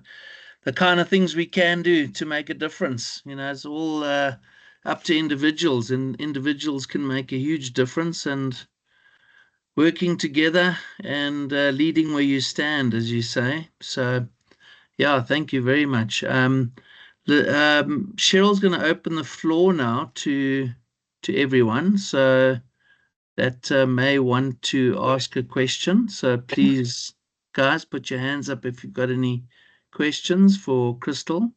S1: the kind of things we can do to make a difference, it's all up to individuals, and individuals can make a huge difference, and working together and leading where you stand, as you say. So, yeah, thank you very much. Cheryl's going to open the floor now to everyone, so that may want to ask a question. So please, guys, put your hands up if you've got any questions for Christelle.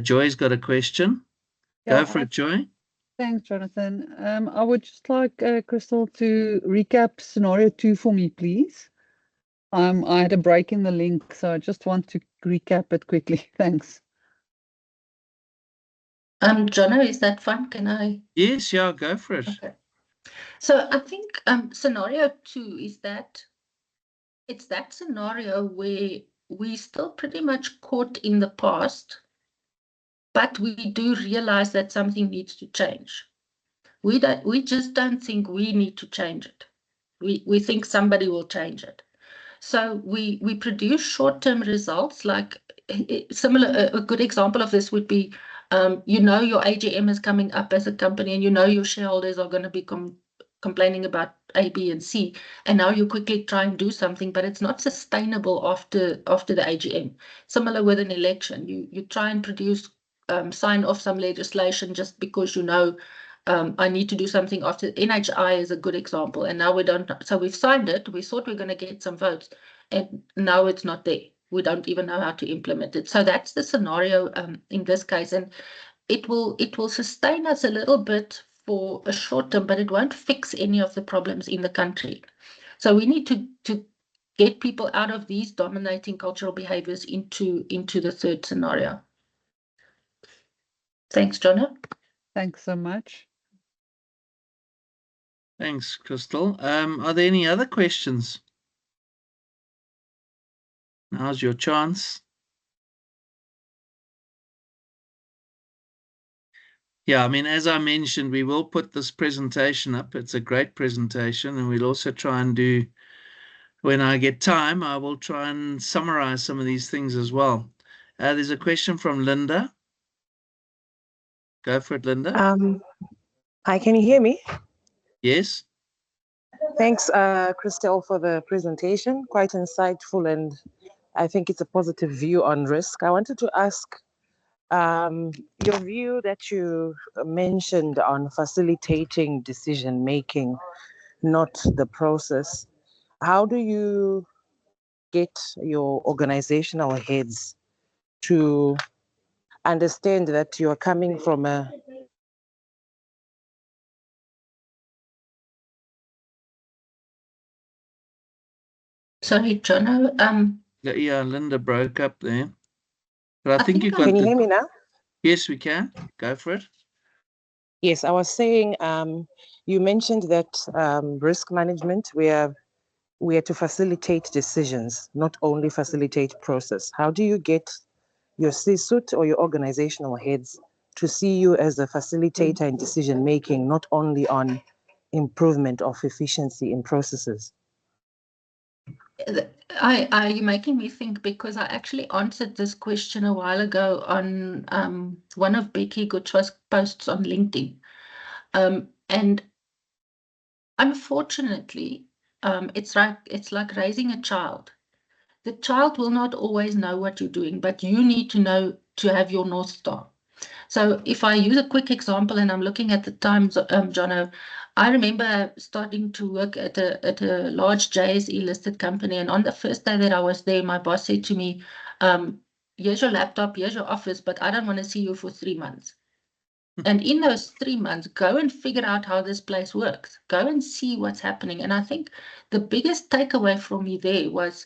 S1: Joy's got a question. Go for it, Joy.
S3: Thanks, Jonathan. I would just like Christelle to recap scenario 2 for me, please. I had a break in the link, so I just want to recap it quickly. Thanks.
S2: Jono, is that fun? Can I?
S1: Yes, yeah, go for it.
S2: Okay. So I think scenario 2 is that it's that scenario where we still pretty much caught in the past, but we do realize that something needs to change. We just don't think we need to change it. We think somebody will change it. So we produce short-term results, like similar. A good example of this would be, your AGM is coming up as a company, and your shareholders are going to be complaining about A, B, and C, and now you quickly try and do something, but it's not sustainable after the AGM. Similar with an election, you try and produce sign off some legislation just because I need to do something after. NHI is a good example, and now we don't. So we've signed it. We thought we were going to get some votes, and now it's not there. We don't even know how to implement it. So that's the scenario in this case, and it will sustain us a little bit for a short term, but it won't fix any of the problems in the country. So we need to get people out of these dominating cultural behaviors into the third scenario. Thanks, Jono.
S3: Thanks so much.
S1: Thanks, Christelle. Are there any other questions? Now's your chance. Yeah, I mean, as I mentioned, we will put this presentation up. It's a great presentation, and we'll also try and do, when I get time, I will try and summarize some of these things as well. There's a question from Linda. Go for it, Linda.
S4: Hi, can you hear me?
S1: Yes.
S4: Thanks, Christelle, for the presentation. Quite insightful, and I think it's a positive view on risk. I wanted to ask your view that you mentioned on facilitating decision-making, not the process. How do you get your organizational heads to understand that you are coming from a
S2: Sorry, Jono.
S1: Yeah, Linda broke up there. But I think you got.
S4: Can you hear me now?
S1: Yes, we can. Go for it.
S4: Yes, I was saying, you mentioned that risk management, we are to facilitate decisions, not only facilitate process. How do you get your C-suite or your organizational heads to see you as a facilitator in decision making, not only on improvement of efficiency in processes?
S2: You're making me think, because I actually answered this question a while ago on one of Becky Gutschwa's posts on LinkedIn. And unfortunately, it's like raising a child. The child will not always know what you're doing, but you need to know to have your North Star. So if I use a quick example, and I'm looking at the times, Jono, I remember starting to work at a large JSE listed company, and on the first day that I was there, my boss said to me, here's your laptop, here's your office, but I don't want to see you for 3 months. And in those 3 months, go and figure out how this place works. Go and see what's happening. And I think the biggest takeaway from me there was,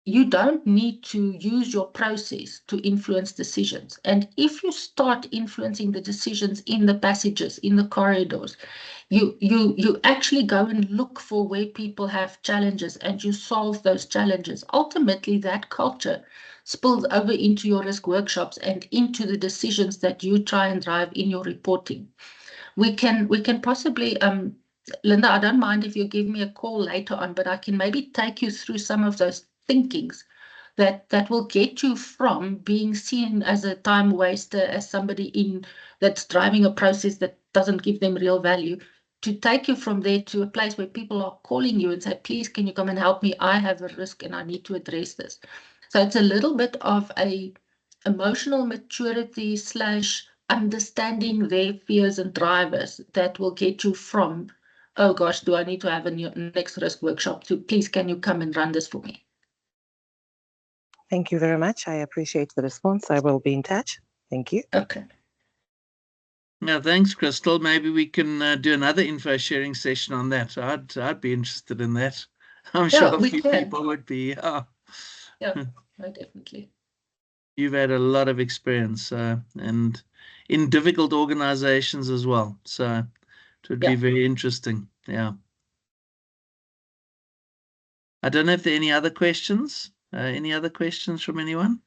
S2: you don't need to use your process to influence decisions. And if you start influencing the decisions in the passages, in the corridors, you actually go and look for where people have challenges and you solve those challenges. Ultimately, that culture spills over into your risk workshops and into the decisions that you try and drive in your reporting. We can possibly, Linda, I don't mind if you give me a call later on, but I can maybe take you through some of those thinkings that will get you from being seen as a time waster, as somebody that's driving a process that doesn't give them real value, to take you from there to a place where people are calling you and say, please, can you come and help me? I have a risk and I need to address this. So it's a little bit of a emotional maturity / understanding their fears and drivers that will get you from, oh gosh, do I need to have a next risk workshop, to please, can you come and run this for me?
S4: Thank you very much. I appreciate the response. I will be in touch. Thank you.
S2: Okay.
S1: No, thanks, Christelle. Maybe we can do another info sharing session on that. I'd be interested in that. I'm sure a few people would be.
S2: Yeah, no, definitely.
S1: You've had a lot of experience and in difficult organizations as well. So it would be very interesting. Yeah. I don't know if there are any other questions. Any other questions from anyone?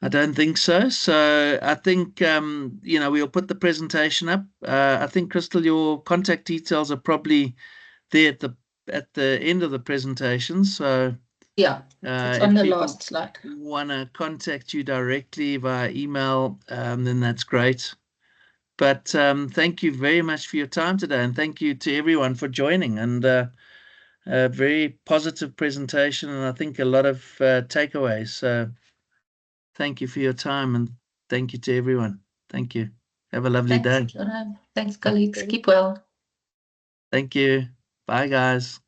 S1: I don't think so. So I think, we'll put the presentation up. I think, Christelle, your contact details are probably there at the end of the presentation. So
S2: yeah, it's on the last slide.
S1: Want to contact you directly via email, then that's great. But thank you very much for your time today, and thank you to everyone for joining. And a very positive presentation, and I think a lot of takeaways. So thank you for your time, and thank you to everyone. Thank you. Have a lovely day.
S2: Thanks, colleagues. Keep well.
S1: Thank you. Bye, guys.